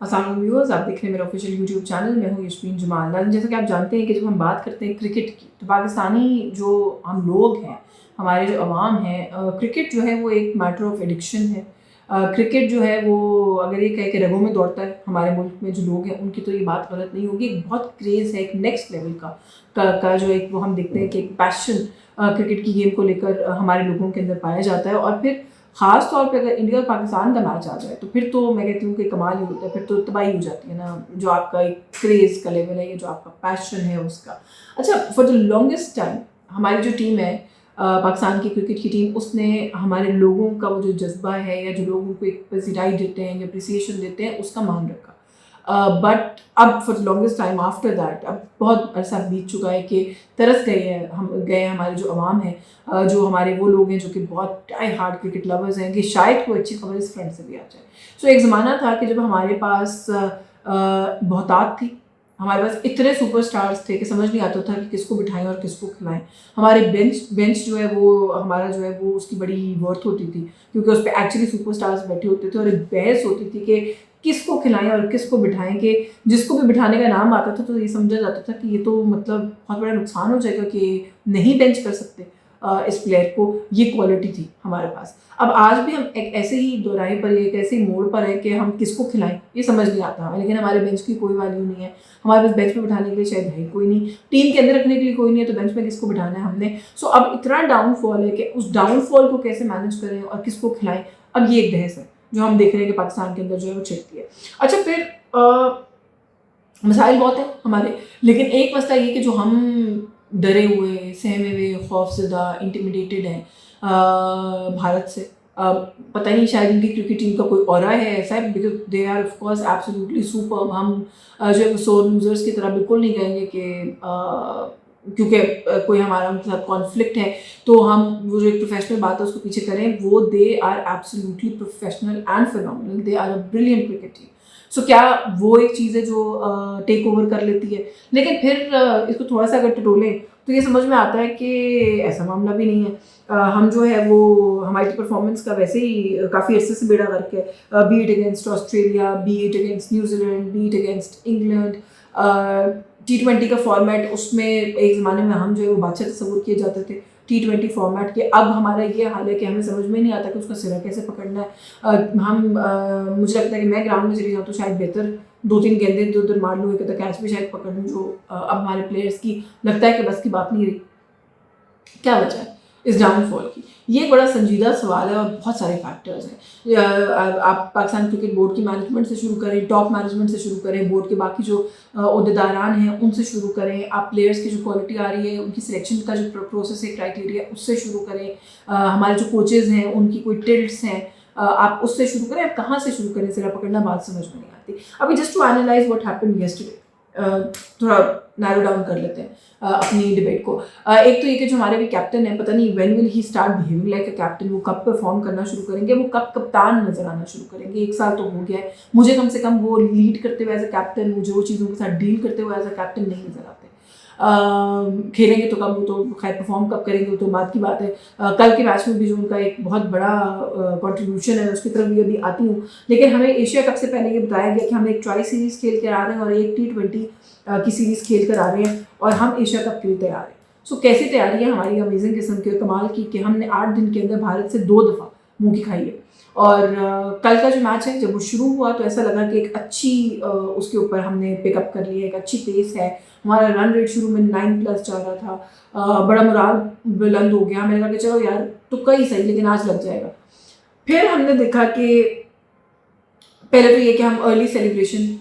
अस्सलाम व्यूअर्स, आप देख रहे हैं मेरा ऑफिशियल यूट्यूब चैनल। मैं हूँ यशवीन जमाल। नाज़रीन, जैसा कि आप जानते हैं कि जब हम बात करते हैं क्रिकेट की, तो पाकिस्तानी जो हम लोग हैं, हमारे जो अवाम हैं, क्रिकेट जो है वो एक मैटर ऑफ एडिक्शन है। क्रिकेट जो है वो अगर ये कहे कि रगों में दौड़ता है, हमारे मुल्क में जो लोग हैं उनकी तो ये बात गलत नहीं होगी। एक बहुत क्रेज़ है, एक नेक्स्ट लेवल का जो एक वो हम देखते हैं कि एक पैशन क्रिकेट की गेम को लेकर हमारे लोगों के अंदर पाया जाता है। और फिर ख़ास तौर पे अगर इंडिया और पाकिस्तान का मैच आ जाए तो फिर तो मैं कहती हूँ कि कमाल ही होता है, फिर तो तबाही हो जाती है ना, जो आपका एक क्रेज़ का लेवल है या जो आपका पैशन है उसका। अच्छा, फॉर द लॉन्गेस्ट टाइम हमारी जो टीम है, पाकिस्तान की क्रिकेट की टीम, उसने हमारे लोगों का वो जो जज्बा है या जो लोगों को एक पसीराई देते हैं या अप्रिसिएशन देते हैं, उसका मान रखा। बट अब for the longest time after that, अब बहुत अरसा बीत चुका है कि तरस गए हमारे जो अवाम है, जो हमारे वो लोग हैं जो कि बहुत डाई हार्ड क्रिकेट लवर्स हैं, कि शायद कोई अच्छी खबर इस फ्रंट से भी आ जाए। सो एक ज़माना था कि जब हमारे पास बहुतात थी, हमारे पास इतने सुपरस्टार्स थे कि समझ नहीं आता था कि किसको बिठाएं और किसको खिलाएं। हमारे बेंच जो है वो हमारा जो है वो उसकी बड़ी वर्थ होती थी, क्योंकि उस पर एक्चुअली सुपरस्टार्स बैठे होते थे और एक बहस होती थी कि किसको खिलाएं और किसको बिठाएं। कि जिसको भी बिठाने का नाम आता था तो ये समझा जाता था कि ये तो मतलब बहुत बड़ा नुकसान हो जाएगा कि नहीं बेंच कर सकते इस प्लेयर को। ये क्वालिटी थी हमारे पास। अब आज भी हम एक ऐसे ही दोराहे पर, एक ऐसे ही मोड़ पर है कि हम किसको खिलाएं ये समझ नहीं आता हमें, लेकिन हमारे बेंच की कोई वैल्यू नहीं है। हमारे पास बेंच पे बिठाने के लिए शायद है कोई नहीं, टीम के अंदर रखने के लिए कोई नहीं है, तो बेंच में किसको बिठाना है हमने। सो अब इतना डाउनफॉल है कि उस डाउनफॉल को कैसे मैनेज करें और किसको खिलाएं, अब ये एक बहस है जो हम देख रहे हैं कि पाकिस्तान के अंदर जो है वो छिड़ती है। अच्छा, फिर मसाइल बहुत हैं हमारे, लेकिन एक मसला ये कि जो हम डरे हुए, सहमे हुए, खौफज़दा, इंटिमिडेटेड हैं भारत से। पता नहीं, शायद इनकी क्रिकेट टीम का कोई ऑरा है ऐसा, because they are of course absolutely super. हम जो है वो सोर लूजर्स की तरह बिल्कुल नहीं कहेंगे कि क्योंकि कोई हमारा उनके साथ कॉन्फ्लिक्ट है तो हम वो जो एक प्रोफेशनल बात है उसको पीछे करें। वो they are absolutely professional and phenomenal, they are a brilliant cricket team. So क्या वो एक चीज़ है जो टेक ओवर कर लेती है? लेकिन फिर इसको थोड़ा सा अगर टटोलें तो ये समझ में आता है कि ऐसा मामला भी नहीं है। हम जो है वो हमारी परफॉर्मेंस का वैसे ही काफ़ी अरसे से बेड़ा गर्क है, B it against Australia, B it against New Zealand, B it against England. T20 का फॉर्मेट, उसमें एक ज़माने में हम जो है वो बादशाह तस्वुर किए जाते थे T20 फॉर्मेट के। अब हमारा ये हाल है कि हमें समझ में नहीं आता कि उसका सिरा कैसे पकड़ना है। मुझे लगता है कि मैं ग्राउंड में चली जाऊँ तो शायद बेहतर 2-3 गेंदें इधर उधर मार लूँ, एक आधा कैच भी शायद पकड़ लूँ, जो अब हमारे प्लेयर्स की लगता है कि बस की बात नहीं रही। क्या वजह है इस डाउनफॉल की? ये एक बड़ा संजीदा सवाल है और बहुत सारे फैक्टर्स हैं। आप पाकिस्तान क्रिकेट बोर्ड की मैनेजमेंट से शुरू करें, टॉप मैनेजमेंट से शुरू करें, बोर्ड के बाकी जो ओहदेदारान हैं उनसे शुरू करें, आप प्लेयर्स की जो क्वालिटी आ रही है उनकी सिलेक्शन का जो प्रोसेस है, क्राइटेरिया, उससे शुरू करें। हमारे जो कोचेज़ हैं उनकी कोई टिल्ट्स हैं, आप उससे शुरू करें। आप कहाँ से शुरू करें, सिरा पकड़ना बात समझ में नहीं आती। अभी just to analyse what happened yesterday, थोड़ा नैरो डाउन कर लेते हैं अपनी डिबेट को। एक तो ये कि जो हमारे भी कैप्टन है, पता नहीं when will he start behaving like a captain. वो कब परफॉर्म करना शुरू करेंगे, वो कब कप्तान नजर आना शुरू करेंगे? 1 साल तो हो गया है, मुझे कम से कम वो लीड करते हुए एज अ कैप्टन, मुझे वो चीज़ों के साथ डील करते हुए एज अ कैप्टन नहीं नजर आते। खेलेंगे तो कब, वो तो खैर परफॉर्म कब करेंगे वो तो बात की बात है। कल के मैच में भी जो उनका एक बहुत बड़ा कंट्रीब्यूशन है उसकी तरफ भी अभी आती हूँ। लेकिन हमें एशिया कप से पहले ये बताया गया कि हम एक ट्राई सीरीज़ खेल कर आ रहे हैं और एक T20 की सीरीज़ खेल कर आ रहे हैं और हम एशिया कप के लिए तैयार हैं। सो कैसी तैयारी है हमारी अमेजिंग किस्म की और कमाल की कि हमने 8 दिन के अंदर भारत से 2 दफ़ा मुँह की खाई है। और कल का जो मैच है जब वो शुरू हुआ तो ऐसा लगा कि एक अच्छी उसके ऊपर हमने पिकअप कर लिया, एक अच्छी पेस है। हमारा रन रेट शुरू में 9+ जा रहा था, बड़ा मुराल बुलंद हो गया। मैंने कहा कि चलो यार तुक्का ही सही, लेकिन आज लग जाएगा। फिर हमने देखा कि पहले तो ये कि हम अर्ली सेलिब्रेशन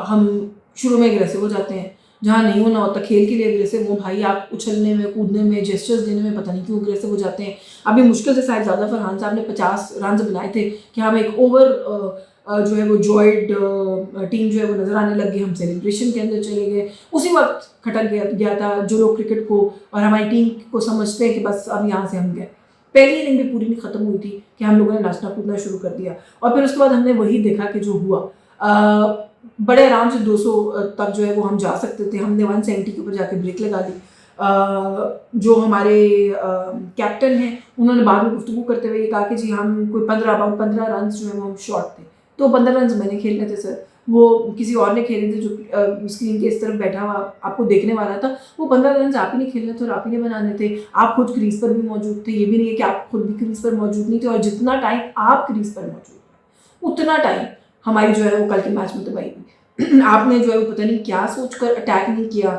हम शुरू में एग्रेसिव हो जाते हैं, जहाँ नहीं होना होता खेल के लिए एग्रेसिव हो। भाई आप उछलने में, कूदने में, जेस्चर्स देने में पता नहीं क्यों एग्रेसिव हो जाते हैं। अभी मुश्किल से शायद ज़्यादा फरहान साहब ने 50 रन बनाए थे कि हम एक ओवर जो है वो जॉइड टीम जो है वो नज़र आने लग गई। हम सेलिब्रेशन के अंदर चले गए, उसी वक्त खटक गया था जो लोग क्रिकेट को और हमारी टीम को समझते हैं कि बस अब यहाँ से हम गए। पहली इनिंग भी पूरी नहीं ख़त्म हुई थी कि हम लोगों ने नाचना कूदना शुरू कर दिया। और फिर उसके बाद हमने वही देखा कि जो हुआ, बड़े आराम से 200 तक जो है वो हम जा सकते थे, हमने 170 के ऊपर जाके ब्रेक लगा दी। जो हमारे कैप्टन हैं उन्होंने बाद में गुफ्तगू करते हुए ये कहा कि जी हम कोई 15 रन जो है वो हम शॉर्ट थे। तो 15 रन मैंने खेलने थे सर, वो किसी और ने खेले थे जो स्क्रीन के इस तरफ बैठा हुआ आपको देखने वाला था, वो 15 रन आप ही ने खेलने थे और आप ही ने बनाने थे। आप खुद क्रीज पर भी मौजूद थे, ये भी नहीं है कि आप खुद भी क्रीज पर मौजूद नहीं थे, और जितना टाइम आप क्रीज पर मौजूद उतना टाइम हमारी जो है वो कल के मैच में तबाही हुई। आपने जो है वो पता नहीं क्या सोचकर अटैक नहीं किया,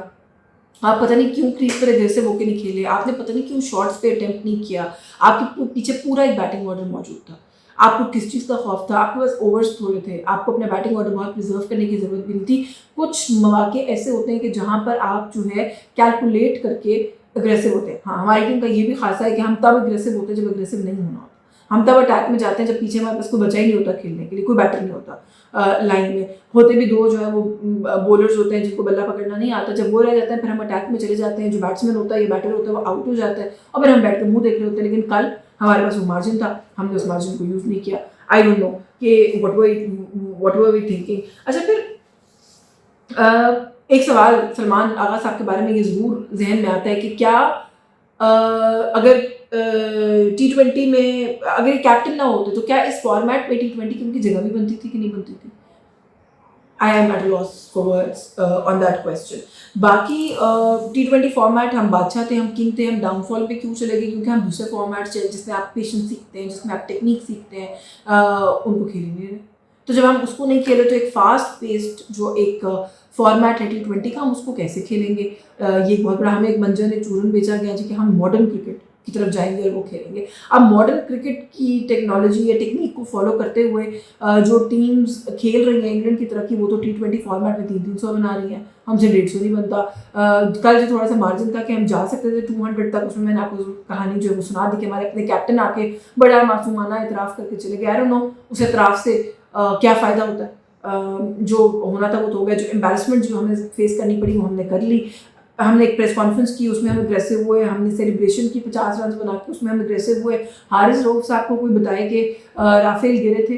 आप पता नहीं क्यों क्रीज पर एग्रेसिव होकर नहीं खेले, आपने पता नहीं क्यों शॉट्स पे अटेम्प्ट नहीं किया। आपके पीछे पूरा एक बैटिंग ऑर्डर मौजूद था। आपको किस चीज़ का खौफ था? आपके पास ओवर्स थोड़े थे, आपको अपना बैटिंग ऑर्डर बहुत प्रिजर्व करने की ज़रूरत भी नहीं थी। कुछ मौके ऐसे होते हैं कि जहाँ पर आप जो है कैलकुलेट करके अग्रेसिव होते हैं। हाँ, हमारी टीम का ये भी खासा है कि हम तब अग्रेसिव होते हैं जब अग्रेसिव नहीं होना होता। हम तब अटैक में जाते हैं जब पीछे हमारे पास कोई बचा ही नहीं होता खेलने के लिए, कोई बैटर नहीं होता लाइन में। होते भी दो जो है वो बॉलर्स होते हैं जिनको बल्ला पकड़ना नहीं आता। जब वो रह जाते हैं फिर हम अटैक में चले जाते हैं, जो बैट्समैन होता है या बैटर होता है वो आउट हो जाता है और फिर हम बैट के मुंह देख रहे होते हैं। लेकिन कल हमारे पास वो मार्जिन था, हमने उस मार्जिन को यूज़ नहीं किया। आई डोंट नो कि व्हाट वर वी थिंकिंग। अच्छा, फिर एक सवाल सलमान आगा साहब के बारे में ये ज़रूर जहन में आता है कि क्या अगर T20 में अगर कैप्टन ना होते तो क्या इस फॉर्मेट में T20 की उनकी जगह भी बनती थी कि नहीं बनती थी? I am at loss for words on that question. बाकी T20 फॉर्मेट, हम बादशाह थे, हम किंग थे, हम डाउनफॉल पे क्यों चले गए? क्योंकि हम दूसरे फॉर्मेट्स जिसमें आप पेशेंस सीखते हैं, जिसमें आप टेक्निक सीखते हैं, उनको खेल ही नहीं रहे। तो जब हम उसको नहीं खेले तो एक फास्ट पेस्ड जो एक फॉर्मेट है T20 का, हम उसको कैसे खेलेंगे? ये बहुत बड़ा हमें एक मंजर ने चूरन बेचा गया जी कि हम मॉडर्न क्रिकेट की तरफ जाएंगे और वो खेलेंगे। अब मॉडर्न क्रिकेट की टेक्नोलॉजी या टेक्निक को फॉलो करते हुए जो टीम्स खेल रही हैं इंग्लैंड की तरह की, वो तो T20 फॉर्मेट में 300 बना रही हैं, हमसे 150 नहीं बनता। कल जो थोड़ा सा मार्जिन था कि हम जा सकते थे 200 तक, उसमें मैंने आपको कहानी जो है वो सुना दी कि हमारे अपने कैप्टन आके बड़ा मासूमाना इतराफ़ करके चले गए। आई डोंट नो उस इतराफ़ से क्या फ़ायदा होता है। जो होना था वो तो हो गया। जो एम्बैरसमेंट जो हमें फेस करनी पड़ी वो हमने कर ली। हमने एक प्रेस कॉन्फ्रेंस की, उसमें हम अग्रेसिव हुए, हमने सेलिब्रेशन की 50 रन बना के, उसमें हम अग्रेसिव हुए। हारिस रऊफ साहब को कोई बताए कि राफेल गिरे थे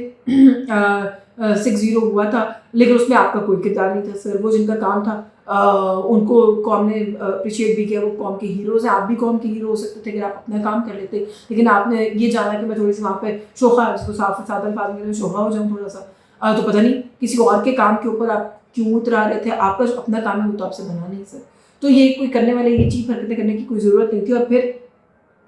6-0 हुआ था, लेकिन उसमें आपका कोई किरदार नहीं था सर। वो जिनका काम था उनको कौम ने अप्रिशिएट भी किया, वो कौम के हीरोज़ हैं। आप भी कौम के हीरो हो सकते थे अगर आप अपना काम कर लेते, लेकिन आपने ये जाना कि मैं थोड़ी सी वहाँ पे शोखा, जिसको साफ सादा अल्फाज में शोखा हो जाऊँ थोड़ा सा, तो पता नहीं किसी और के काम के ऊपर आप क्यों उतरा रहे थे। आपका जो अपना काम है वो तो आपसे बना नहीं सर। तो ये कोई करने वाले ये चीप हरकतें करने की कोई ज़रूरत नहीं थी। और फिर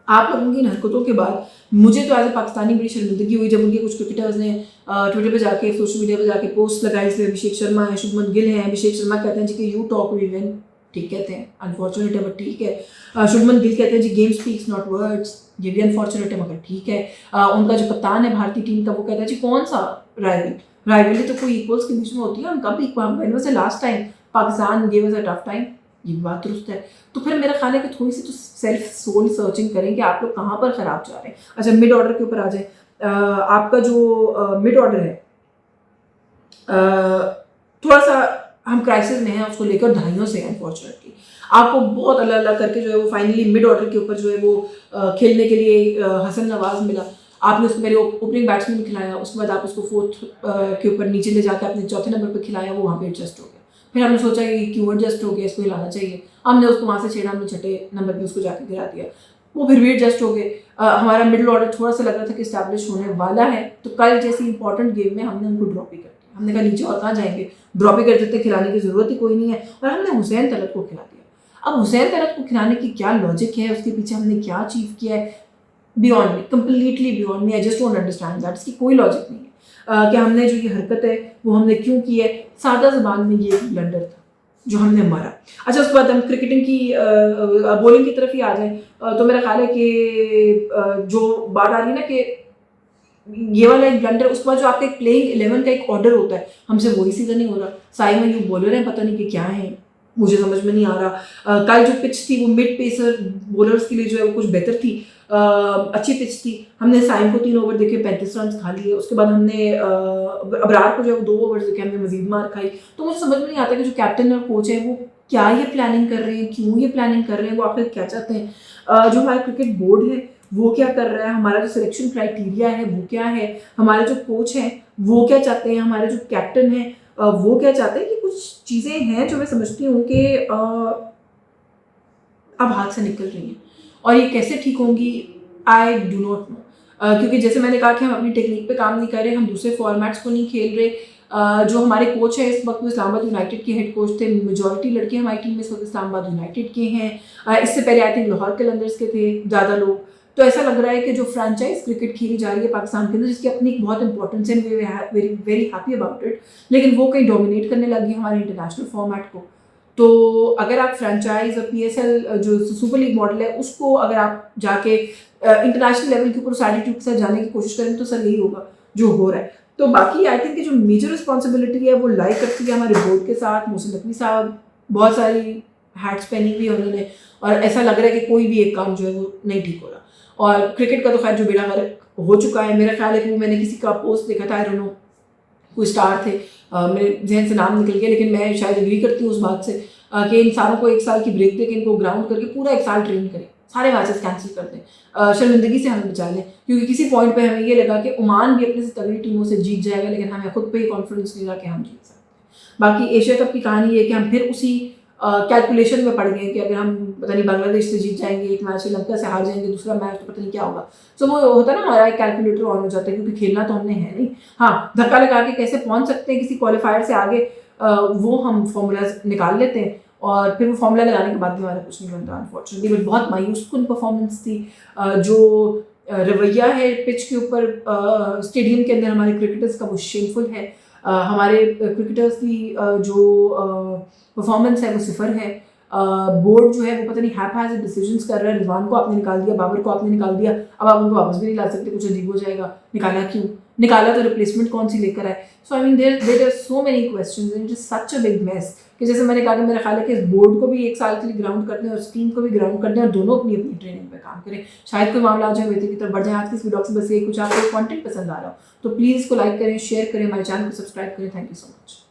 आप लोगों की इन हरकतों के बाद मुझे तो एज ए पाकिस्तानी बड़ी शर्मिंदगी हुई जब उनके कुछ क्रिकेटर्स ने ट्विटर पे जाके, सोशल मीडिया पे जाके पोस्ट लगाई, इसलिए अभिषेक शर्मा है, शुभमन गिल है। अभिषेक शर्मा कहते हैं जी कि यू टॉक वी विन, ठीक कहते हैं, अनफॉर्चुनेट है बट ठीक है। शुभमन गिल कहते हैं जी गेम स्पीक्स नॉट वर्ड्स, ये भी अनफॉर्चुनेट है मगर ठीक है। उनका जो कप्तान है भारतीय टीम का वो कहता है जी कौन सा राइवलरी तो कोई इक्वल्स के बीच में होती है। हम कब when was the last time Pakistan gave us a tough time? ये बात दुरुस्त है। तो फिर मेरा ख्याल है कि थोड़ी सी तो सेल्फ सोल सर्चिंग करें कि आप लोग कहाँ पर ख़राब जा रहे हैं। अच्छा, मिड ऑर्डर के ऊपर आ जाए। आपका जो मिड ऑर्डर है थोड़ा सा हम क्राइसिस में हैं, उसको लेकर दहाइयों से अनफॉर्चुनेटली आपको बहुत अल्लाह अल्लाह करके जो है वो फाइनली मिड ऑर्डर के ऊपर जो है वो खेलने के लिए हसन नवाज मिला। आपने उसको मेरे ओपनिंग बैट्समैन खिलाया, उसके बाद आप उसको फोर्थ के ऊपर नीचे ले जाकर अपने चौथे नंबर पर खिलाया, वो वहाँ पर एडजस्ट हो गया। फिर हमने सोचा कि क्यों एडजस्ट हो गया, इसको हिलाना चाहिए, हमने उसको वहाँ से छेड़ा, हमने छठे नंबर पे उसको जाके गिरा दिया, वो फिर भी एडजस्ट हो गए। हमारा मिडिल ऑर्डर थोड़ा सा लग रहा था कि इस्टेब्लिश होने वाला है, तो कल जैसी इंपॉर्टेंट गेम में हमने उनको ड्रॉप ही कर दिया। हमने कहा नीचे और कहाँ जाएंगे, ड्रॉप ही कर देते, खिलाने की ज़रूरत ही कोई नहीं है, और हमने हुसैन तलत को खिला दिया। अब हुसैन तलत को खिलाने की क्या लॉजिक है, उसके पीछे हमने क्या अचीव किया है, beyond me, completely beyond me. I just don't understand that. इसकी कोई लॉजिक नहीं है कि हमने जो ये हरकत है वो हमने क्यों की है। सादा ज़बान में ये एक ब्लंडर था जो हमने मारा। अच्छा, उसके बाद हम क्रिकेटिंग की बॉलिंग की तरफ ही आ जाएं तो मेरा ख्याल है कि जो बात आ रही है ना कि ये वाला एक ब्लंडर, उसके बाद जो आपका एक प्लेइंग 11 का एक ऑर्डर होता है, हमसे वही सीधा नहीं हो रहा। साइमन यू बॉलर है, पता नहीं कि क्या है, मुझे समझ में नहीं आ रहा। कल जो पिच थी वो मिड पेसर बॉलर्स के लिए जो है वो कुछ बेहतर थी, अच्छी पिच थी। हमने साइम को 3 ओवर देके 35 रन खा लिए। उसके बाद हमने अबरार को जो है 2 ओवर देके हमने मजीद मार खाई। तो मुझे समझ में नहीं आता कि जो कैप्टन और कोच है वो क्या ये प्लानिंग कर रहे हैं, क्यों ये प्लानिंग कर रहे हैं, वो आखिर क्या चाहते हैं। जो हमारा क्रिकेट बोर्ड है वो क्या कर रहा है, हमारा जो सिलेक्शन क्राइटेरिया है वो क्या है, हमारे जो कोच हैं वो क्या चाहते हैं, हमारे जो कैप्टन हैं वो क्या चाहते हैं। कि कुछ चीज़ें हैं जो मैं समझती हूँ कि अब हाथ से निकल रही हैं, और ये कैसे ठीक होंगी आई डू नॉट नो। क्योंकि जैसे मैंने कहा कि हम अपनी टेक्निक पे काम नहीं कर रहे, हम दूसरे फॉर्मेट्स को नहीं खेल रहे। जो हमारे कोच हैं इस वक्त वो इस्लामाबाद यूनाइटेड के हेड कोच थे, मेजॉरिटी लड़के हमारी टीम में इस वक्त इस्लामाबाद यूनाइटेड के हैं। इससे पहले आई थिंक लाहौर कलंदर्स के थे ज़्यादा लोग। तो ऐसा लग रहा है कि जो फ्रेंचाइज क्रिकेट खेली जा रही है पाकिस्तान के अंदर, जिसकी अपनी एक बहुत इंपॉर्टेंस है, very very happy about it, लेकिन वो कहीं डोमिनेट करने लगी हमारे इंटरनेशनल फॉर्मेट को। तो अगर आप फ्रेंचाइज और PSL जो सुपर लीग मॉडल है उसको अगर आप जाके इंटरनेशनल लेवल के ऊपर उस एटीट्यूड के साथ जाने की कोशिश करें तो सर यही होगा जो हो रहा है। तो बाकी आई थिंक जो मेजर रिस्पॉन्सिबिलिटी है वो लाई करती है हमारे बोर्ड के साथ। मोहसिन नकवी साहब बहुत सारी हैट्स पहनी हुई है उन्होंने, और ऐसा लग रहा है कि कोई भी एक काम जो है वो नहीं ठीक हो रहा। और क्रिकेट का तो खैर जो बेड़ा गर्क हो चुका है, मेरा ख्याल है कि मैंने किसी का पोस्ट देखा था, आई डोंट नो कोई स्टार थे, मेरे जहन से नाम निकल गया, लेकिन मैं शायद एग्री करती हूँ उस बात से कि इंसानों को 1 साल की ब्रेक दे के इनको ग्राउंड करके पूरा 1 साल ट्रेन करें, सारे मैचेस कैंसिल कर दें, शर्मिंदगी से हमें बचा लें। क्योंकि किसी पॉइंट पे हमें ये लगा कि ओमान भी अपने से तगड़ी टीमों से जीत जाएगा, लेकिन हमें खुद पे ही कॉन्फिडेंस नहीं रहा कि हम जीत सकते हैं। बाकी एशिया कप की कहानी है कि हम फिर उसी कैलकुलेशन में पड़ गए कि अगर हम पता नहीं बांग्लादेश से जीत जाएंगे एक मैच, श्रीलंका से हार जाएंगे दूसरा मैच, तो पता नहीं क्या होगा। सो वो होता है ना, हमारा एक कैलकुलेटर ऑन हो जाता है, क्योंकि खेलना तो हमने है नहीं। हाँ, धक्का लगा के कैसे पहुंच सकते हैं किसी क्वालिफायर से आगे, वो हम फॉर्मूलाज निकाल लेते हैं, और फिर वो फॉर्मूला लगाने के बाद भी हमारा कुछ नहीं बनता अनफॉर्चुनेटली। बट बहुत मायूसकुन परफॉर्मेंस थी। जो रवैया है पिच के ऊपर स्टेडियम के अंदर हमारे क्रिकेटर्स का वो शेमफुल है। हमारे क्रिकेटर्स की जो परफॉर्मेंस है वो 0 है। बोर्ड जो है वो पता नहीं हैप डिसीजंस कर रहा है। रिजवान को आपने निकाल दिया, बाबर को आपने निकाल दिया, अब आप उनको वापस भी नहीं ला सकते, कुछ अजीब हो जाएगा। निकाला क्यों? निकाला तो रिप्लेसमेंट कौन सी लेकर आए? So I mean there are so many questions and it is such a big mess कि जैसे मैंने कहा कि मेरा ख्याल है कि इस बोर्ड को भी 1 साल के लिए ग्राउंड कर दें और इस टीम को भी ग्राउंड कर दें, और दोनों अपनी अपनी ट्रेनिंग पे काम करें। शायद कोई मामला आ जाए बेहतर की तरफ बढ़ जाए। आज की इस वीडियो से बस ये कुछ आपको कंटेंट पसंद आ रहा हो तो प्लीज़ इसको लाइक करें, शेयर करें, हमारे चैनल को सब्सक्राइब करें। Thank you so much.